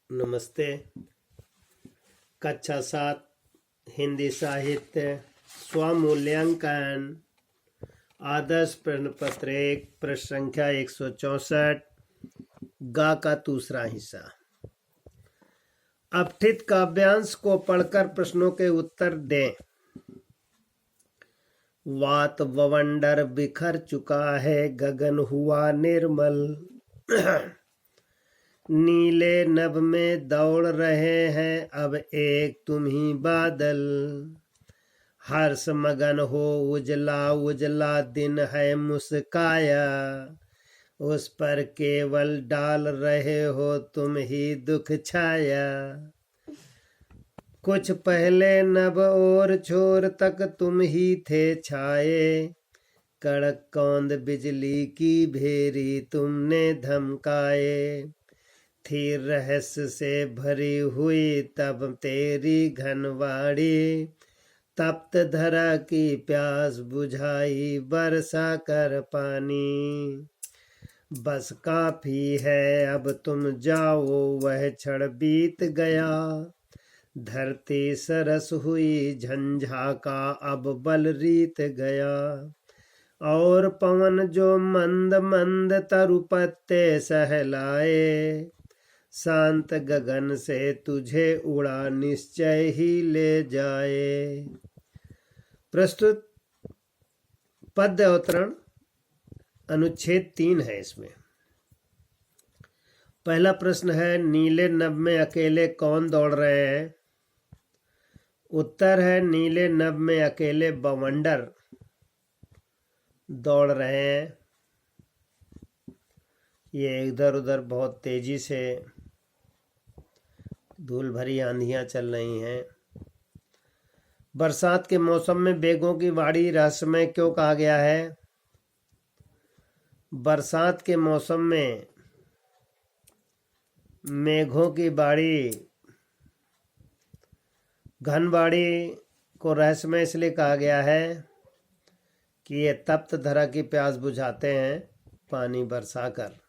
नमस्ते। कक्षा 7 हिंदी साहित्य स्वमूल्यांकन आदर्श प्रश्न पत्र 1 प्रश्न संख्या 164 गा का दूसरा हिस्सा। अपठित काव्यांश को पढ़कर प्रश्नों के उत्तर दें। वात बवंडर बिखर चुका है, गगन हुआ निर्मल। नीले नभ में दौड़ रहे हैं अब एक तुम ही बादल। हर्ष मगन हो उजला उजला दिन है मुस्काया, उस पर केवल डाल रहे हो तुम ही दुख छाया। कुछ पहले नभ और छोर तक तुम ही थे छाए, कड़क कौंद बिजली की भेरी तुमने धमकाए। थी रहस्य से भरी हुई तब तेरी घनवाड़ी, तप्त धरा की प्यास बुझाई बरसा कर पानी। बस काफी है अब तुम जाओ, वह क्षण बीत गया। धरती सरस हुई झंझा का अब बल रीत गया। और पवन जो मंद मंद तरु पत्ते सहलाए, शांत गगन से तुझे उड़ा निश्चय ही ले जाए। प्रस्तुत पद्य अवतरण अनुच्छेद 3 है। इसमें पहला प्रश्न है, नीले नभ में अकेले कौन दौड़ रहे हैं? उत्तर है, नीले नभ में अकेले बवंडर दौड़ रहे हैं। ये इधर उधर बहुत तेजी से धूल भरी आंधियां चल रही हैं। बरसात के मौसम में बेगों की वाड़ी रहस्यमय क्यों कहा गया है? बरसात के मौसम में मेघों की बाड़ी, घन बाड़ी को रहस्यमय इसलिए कहा गया है कि ये तप्त धरा की प्यास बुझाते हैं पानी बरसाकर।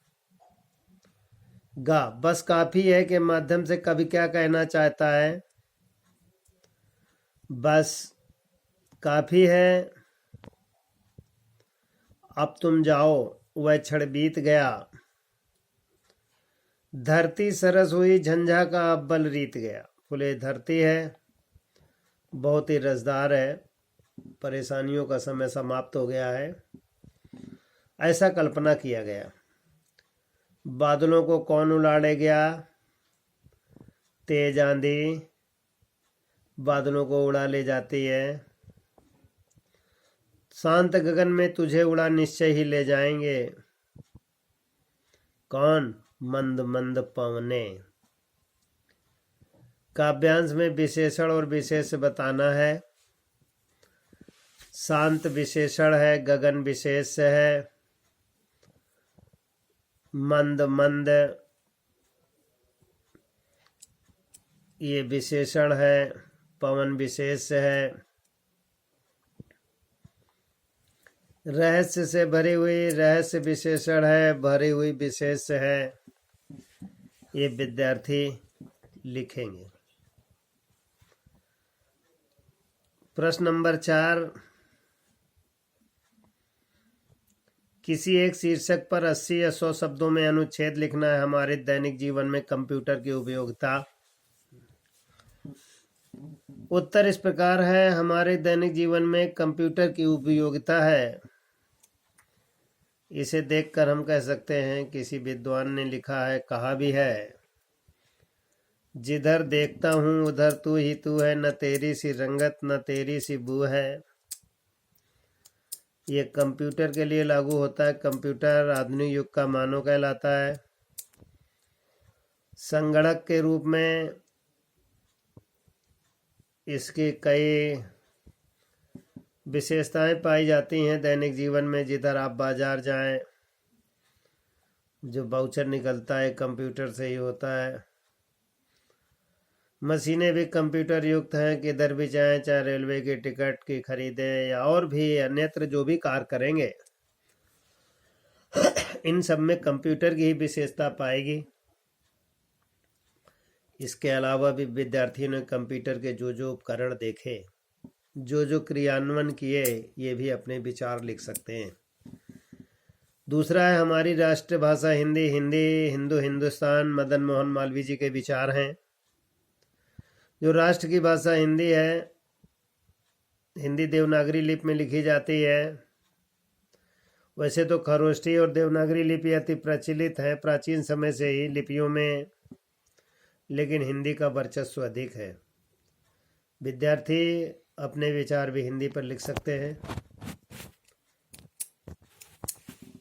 गा, बस काफी है के माध्यम से कवि क्या कहना चाहता है? बस काफी है, अब तुम जाओ, वह क्षण बीत गया। धरती सरस हुई झंझा का अब बल रीत गया। फुले धरती है, बहुत ही रसदार है, परेशानियों का समय समाप्त हो गया है, ऐसा कल्पना किया गया। बादलों को कौन उड़ाड़े गया? तेज आंधी बादलों को उड़ा ले जाती है। शांत गगन में तुझे उड़ा निश्चय ही ले जाएंगे। कौन? मंद मंद पवने। काव्यांश में विशेषण और विशेष बताना है। शांत विशेषण है, गगन विशेष है, मंद मंद ये विशेषण है, पवन विशेष है। रहस्य से भरी हुई रहस्य विशेषण है, भरी हुई विशेष है। ये विद्यार्थी लिखेंगे। प्रश्न नंबर 4, किसी एक शीर्षक पर 80 या 100 शब्दों में अनुच्छेद लिखना है। हमारे दैनिक जीवन में कंप्यूटर की उपयोगिता। उत्तर इस प्रकार है, हमारे दैनिक जीवन में कंप्यूटर की उपयोगिता है। इसे देखकर हम कह सकते हैं किसी विद्वान ने लिखा है, कहा भी है, जिधर देखता हूँ उधर तू ही तू है, न तेरी सी रंगत न तेरी सी बू है। ये कंप्यूटर के लिए लागू होता है। कंप्यूटर आधुनिक युग का मानव कहलाता है। संगणक के रूप में इसकी कई विशेषताएं पाई जाती हैं दैनिक जीवन में। जिधर आप बाजार जाएं, जो वाउचर निकलता है कंप्यूटर से ही होता है। मशीनें भी कंप्यूटर युक्त हैं। किधर भी जाएं, चाहे रेलवे की टिकट की खरीदें या और भी अन्यत्र जो भी कार्य करेंगे, इन सब में कंप्यूटर की ही विशेषता पाएगी। इसके अलावा भी विद्यार्थियों ने कंप्यूटर के जो उपकरण देखे, जो क्रियान्वयन किए, ये भी अपने विचार लिख सकते हैं। दूसरा है हमारी राष्ट्रभाषा हिंदी। हिंदी हिंदू हिंदुस्तान मदन मोहन मालवीय जी के विचार हैं। जो राष्ट्र की भाषा हिंदी है, हिंदी देवनागरी लिपि में लिखी जाती है। वैसे तो खरोष्ठी और देवनागरी लिपि अति प्रचलित है प्राचीन समय से ही लिपियों में, लेकिन हिंदी का वर्चस्व अधिक है। विद्यार्थी अपने विचार भी हिंदी पर लिख सकते हैं।